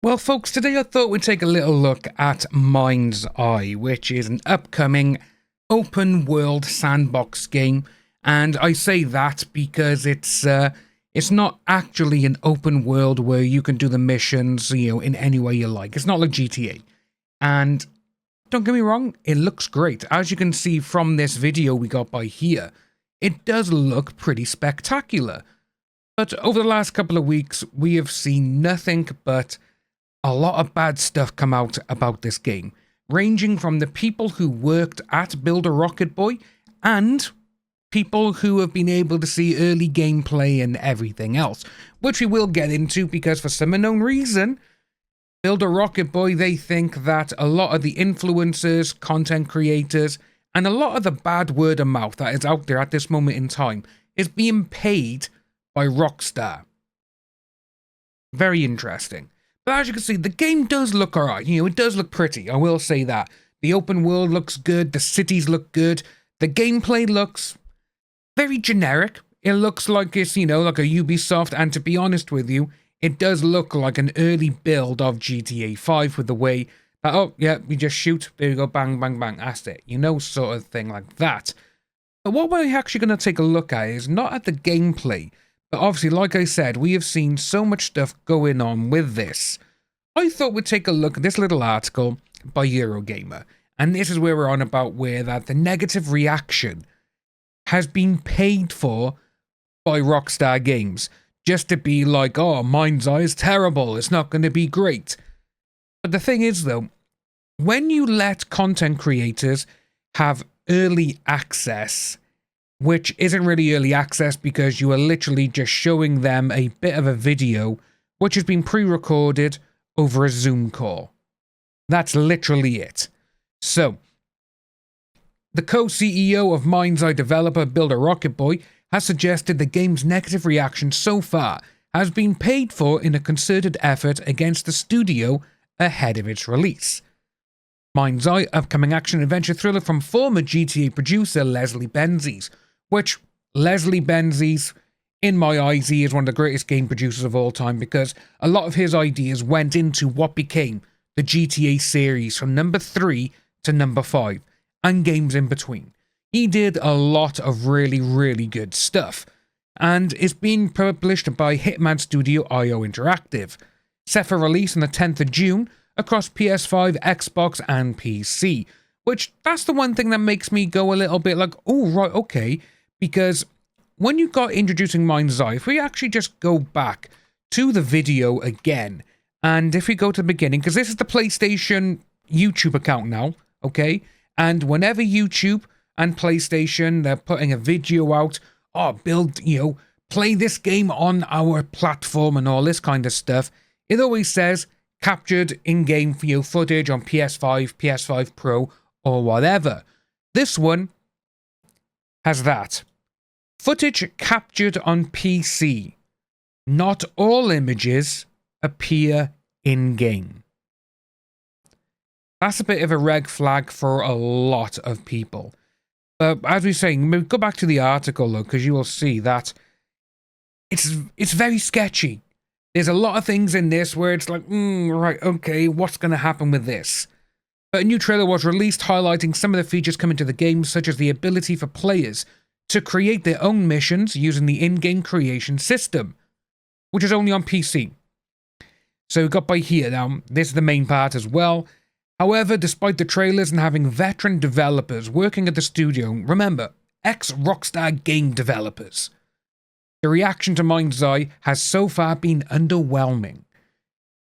Well, folks, today I thought we'd take a little look at MINDSEYE, which is an upcoming open world sandbox game. And I say that because it's not actually an open world where you can do the missions, in any way you like. It's not like GTA. And don't get me wrong, it looks great. As you can see from this video we got by here, it does look pretty spectacular. But over the last couple of weeks, we have seen nothing but a lot of bad stuff come out about this game, ranging from the people who worked at Build a Rocket Boy and people who have been able to see early gameplay and everything else, which we will get into because for some unknown reason, Build a Rocket Boy, they think that a lot of the influencers, content creators, and a lot of the bad word of mouth that is out there at this moment in time is being paid by Rockstar. Very interesting. But as you can see, the game does look alright. It does look pretty. I will say that. The open world looks good. The cities look good. The gameplay looks very generic. It looks like it's, like a Ubisoft. And to be honest with you, it does look like an early build of GTA 5 with the way that, oh, yeah, we just shoot. There you go. Bang, bang, bang. That's it. Sort of thing like that. But what we're actually going to take a look at is not at the gameplay. But obviously, like I said, we have seen so much stuff going on with this. I thought we'd take a look at this little article by Eurogamer. And this is where we're on about where that the negative reaction has been paid for by Rockstar Games. Just to be like, oh, MINDSEYE is terrible. It's not going to be great. But the thing is, though, when you let content creators have early access, which isn't really early access because you are literally just showing them a bit of a video which has been pre-recorded over a Zoom call. That's literally it. So, the co-CEO of MINDSEYE developer Build a Rocket Boy has suggested the game's negative reaction so far has been paid for in a concerted effort against the studio ahead of its release. MINDSEYE, upcoming action-adventure thriller from former GTA producer Leslie Benzies, which Leslie Benzies, in my eyes, he is one of the greatest game producers of all time because a lot of his ideas went into what became the GTA series from number 3 to number 5 and games in between. He did a lot of really, really good stuff and is being published by Hitman Studio IO Interactive, set for release on the 10th of June across PS5, Xbox and PC, which that's the one thing that makes me go a little bit like, oh, right, okay. Because when you got introducing MINDSEYE, if we actually just go back to the video again, and if we go to the beginning, because this is the PlayStation YouTube account now, okay? And whenever YouTube and PlayStation, they're putting a video out, play this game on our platform and all this kind of stuff, it always says captured in-game footage on PS5, PS5 Pro, or whatever. This one has that. Footage captured on PC. Not all images appear in-game. That's a bit of a red flag for a lot of people. But as we were saying, go back to the article though, because you will see that it's very sketchy. There's a lot of things in this where it's like, right, okay, what's going to happen with this? But a new trailer was released highlighting some of the features coming to the game, such as the ability for players to create their own missions using the in-game creation system, which is only on PC. So we got by here. Now, this is the main part as well. However, despite the trailers and having veteran developers working at the studio, remember, ex-Rockstar game developers, the reaction to MINDSEYE has so far been underwhelming.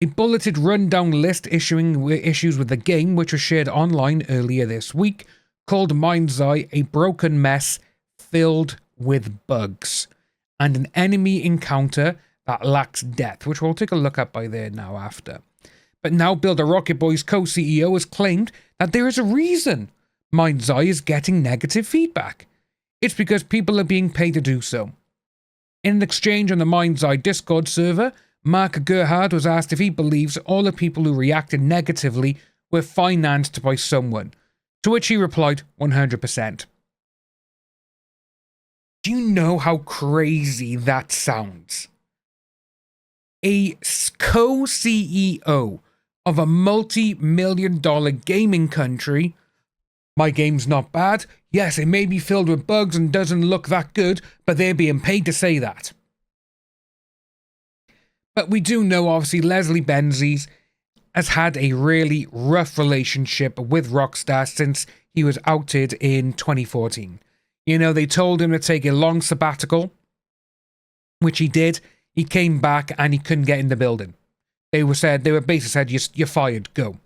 A bulleted rundown list issuing issues with the game, which was shared online earlier this week, called MINDSEYE a broken mess filled with bugs, and an enemy encounter that lacks depth, which we'll take a look at by there now after. But now Build a Rocket Boy's co-CEO has claimed that there is a reason MINDSEYE is getting negative feedback. It's because people are being paid to do so. In an exchange on the MINDSEYE Discord server, Mark Gerhard was asked if he believes all the people who reacted negatively were financed by someone, to which he replied 100%. Do you know how crazy that sounds? a co-CEO of a multi-million-dollar gaming country. My game's not bad. Yes, it may be filled with bugs and doesn't look that good, but they're being paid to say that. But we do know, obviously, Leslie Benzies has had a really rough relationship with Rockstar since he was outed in 2014. You know, they told him to take a long sabbatical, which he did. He came back and he couldn't get in the building. They basically said, you're fired, go.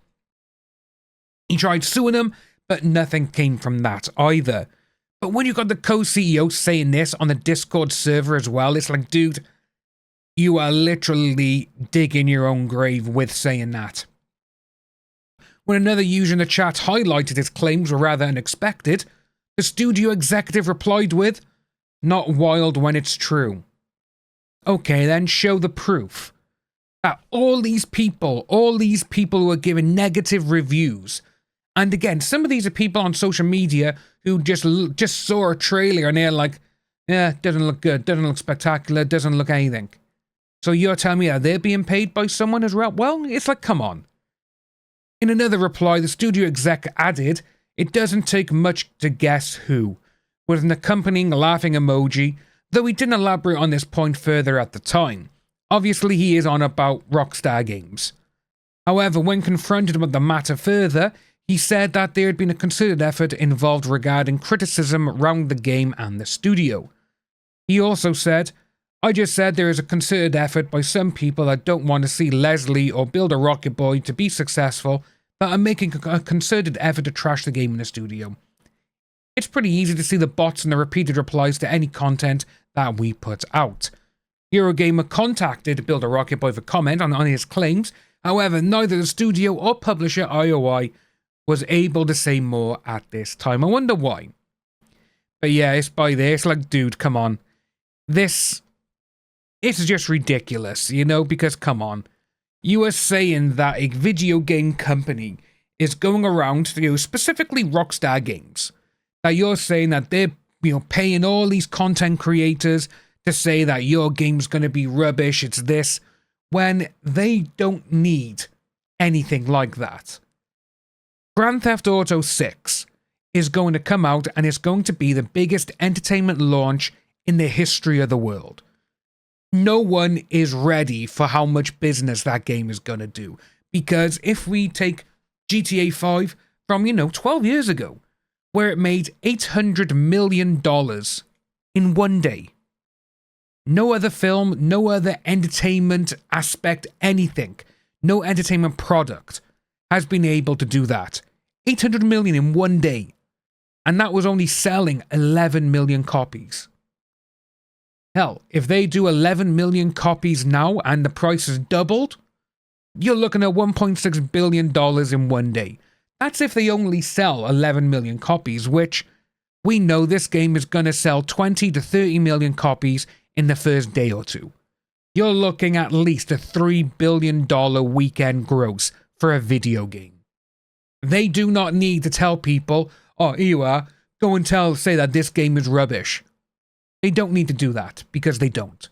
He tried suing them, but nothing came from that either. But when you got the co-CEO saying this on the Discord server as well, it's like, dude, you are literally digging your own grave with saying that. When another user in the chat highlighted his claims were rather unexpected, the studio executive replied with, "Not wild when it's true." Okay, then show the proof. That all these people who are giving negative reviews, and again, some of these are people on social media who just saw a trailer and they're like, yeah, doesn't look good, doesn't look spectacular, doesn't look anything. So you're telling me that they're being paid by someone as well? Well, it's like, come on. In another reply, the studio exec added, "It doesn't take much to guess who," with an accompanying laughing emoji, though he didn't elaborate on this point further at the time. Obviously, he is on about Rockstar Games. However, when confronted about the matter further, he said that there had been a concerted effort involved regarding criticism around the game and the studio. He also said, "I just said there is a concerted effort by some people that don't want to see Leslie or Build a Rocket Boy to be successful that are making a concerted effort to trash the game in the studio." It's pretty easy to see the bots and the repeated replies to any content that we put out. Eurogamer contacted Build a Rocket Boy for comment on his claims. However, neither the studio or publisher IOI was able to say more at this time. I wonder why. But yeah, it's by there. It's like, dude, come on. It's just ridiculous, you know, because come on. You are saying that a video game company is going around to, specifically Rockstar Games, that you're saying that they're, paying all these content creators to say that your game's going to be rubbish, it's this, when they don't need anything like that. Grand Theft Auto 6 is going to come out and it's going to be the biggest entertainment launch in the history of the world. No one is ready for how much business that game is going to do. Because if we take GTA 5 from, 12 years ago, where it made $800 million in one day. No other film, no other entertainment aspect, anything, no entertainment product has been able to do that. 800 million in one day. And that was only selling 11 million copies. Hell, if they do 11 million copies now and the price is doubled, you're looking at $1.6 billion in one day. That's if they only sell 11 million copies, which we know this game is going to sell 20 to 30 million copies in the first day or two. You're looking at least a $3 billion weekend gross for a video game. They do not need to tell people, "Oh, here you are, go and say that this game is rubbish." They don't need to do that, because they don't.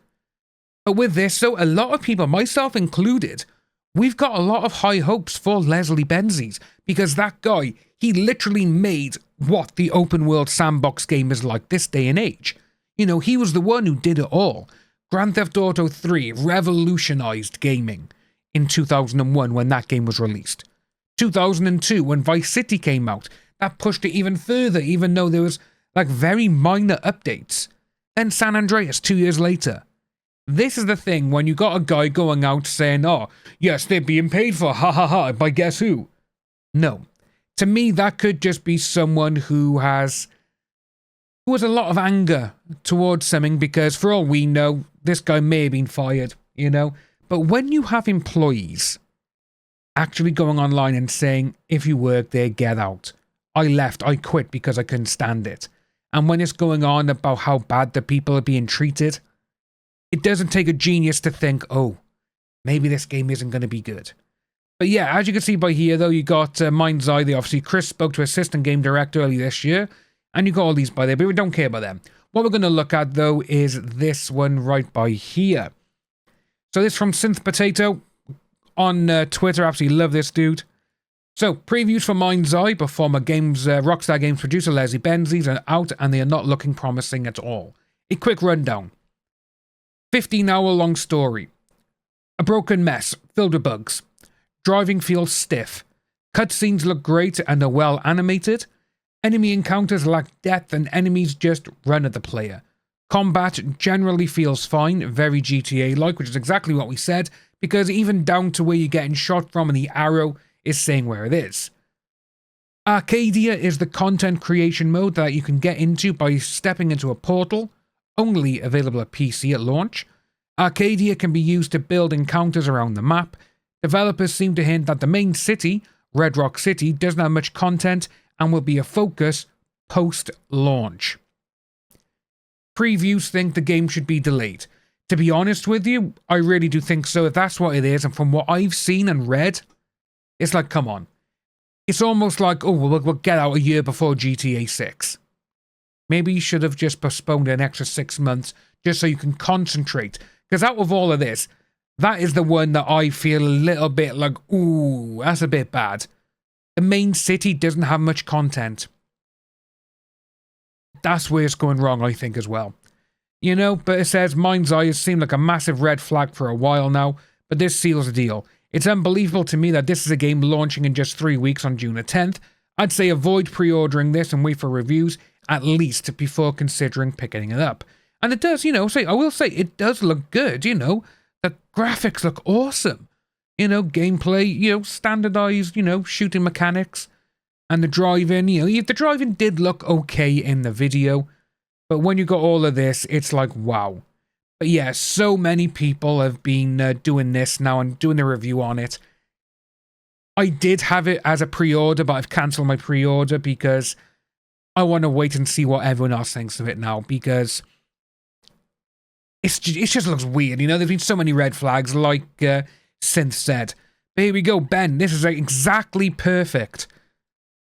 But with this, so a lot of people, myself included, we've got a lot of high hopes for Leslie Benzies, because that guy, he literally made what the open world sandbox game is like this day and age. He was the one who did it all. Grand Theft Auto 3 revolutionized gaming in 2001 when that game was released. 2002 when Vice City came out, that pushed it even further, even though there was very minor updates. Then San Andreas 2 years later. This is the thing when you got a guy going out saying, "Oh, yes, they're being paid for, ha ha ha, by guess who?" No. To me, that could just be someone who has a lot of anger towards something, because for all we know, this guy may have been fired, But when you have employees actually going online and saying, "If you work there, get out. I left, I quit because I couldn't stand it." And when it's going on about how bad the people are being treated, it doesn't take a genius to think, oh, maybe this game isn't going to be good. But yeah, as you can see by here, though, you got MINDSEYE. Obviously, Chris spoke to assistant game director early this year, and you got all these by there, but we don't care about them. What we're going to look at, though, is this one right by here. So this from Synth Potato on Twitter. Absolutely love this dude. So, previews for MINDSEYE, but former Rockstar Games producer Leslie Benzies are out and they are not looking promising at all. A quick rundown. 15-hour-long story. A broken mess, filled with bugs. Driving feels stiff. Cutscenes look great and are well animated. Enemy encounters lack depth and enemies just run at the player. Combat generally feels fine, very GTA-like, which is exactly what we said, because even down to where you're getting shot from and the arrow is saying where it is. Arcadia is the content creation mode that you can get into by stepping into a portal, only available at PC at launch. Arcadia can be used to build encounters around the map. Developers seem to hint that the main city, Red Rock City, doesn't have much content and will be a focus post-launch. Previews think the game should be delayed. To be honest with you, I really do think so. If that's what it is, and from what I've seen and read, it's like, come on. It's almost like, oh, we'll get out a year before GTA 6. Maybe you should have just postponed an extra 6 months just so you can concentrate. Because out of all of this, that is the one that I feel a little bit like, ooh, that's a bit bad. The main city doesn't have much content. That's where it's going wrong, I think, as well. You know, but it says MINDSEYE has seemed like a massive red flag for a while now, but this seals the deal. It's unbelievable to me that this is a game launching in just 3 weeks on June the 10th. I'd say avoid pre-ordering this and wait for reviews, at least before considering picking it up. And it does, you know, I will say, it does look good, you know. The graphics look awesome. You know, gameplay, you know, standardized, you know, shooting mechanics. And the driving, you know, the driving did look okay in the video. But when you got all of this, it's like, wow. But yeah, so many people have been doing this now and doing the review on it. I did have it as a pre-order, but I've cancelled my pre-order because I want to wait and see what everyone else thinks of it now, because it just looks weird. You know, there's been so many red flags, like Synth said. But here we go, Ben. This is exactly perfect.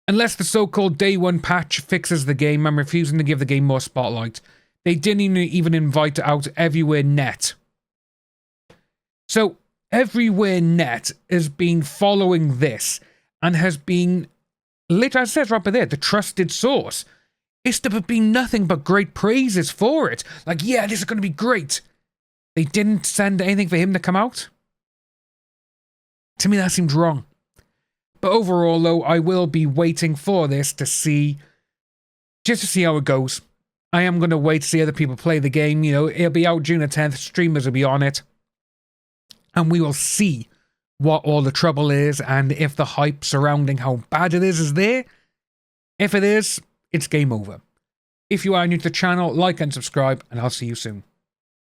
Unless the so-called Day 1 patch fixes the game, I'm refusing to give the game more spotlight. They didn't even invite out Everywhere Net. So, Everywhere Net has been following this and has been, literally, as it says right there, the trusted source. It's been nothing but great praises for it. Like, yeah, this is going to be great. They didn't send anything for him to come out? To me, that seems wrong. But overall, though, I will be waiting for this to see, just to see how it goes. I am going to wait to see other people play the game. You know, it'll be out June the 10th. Streamers will be on it. And we will see what all the trouble is and if the hype surrounding how bad it is there. If it is, it's game over. If you are new to the channel, like and subscribe, and I'll see you soon.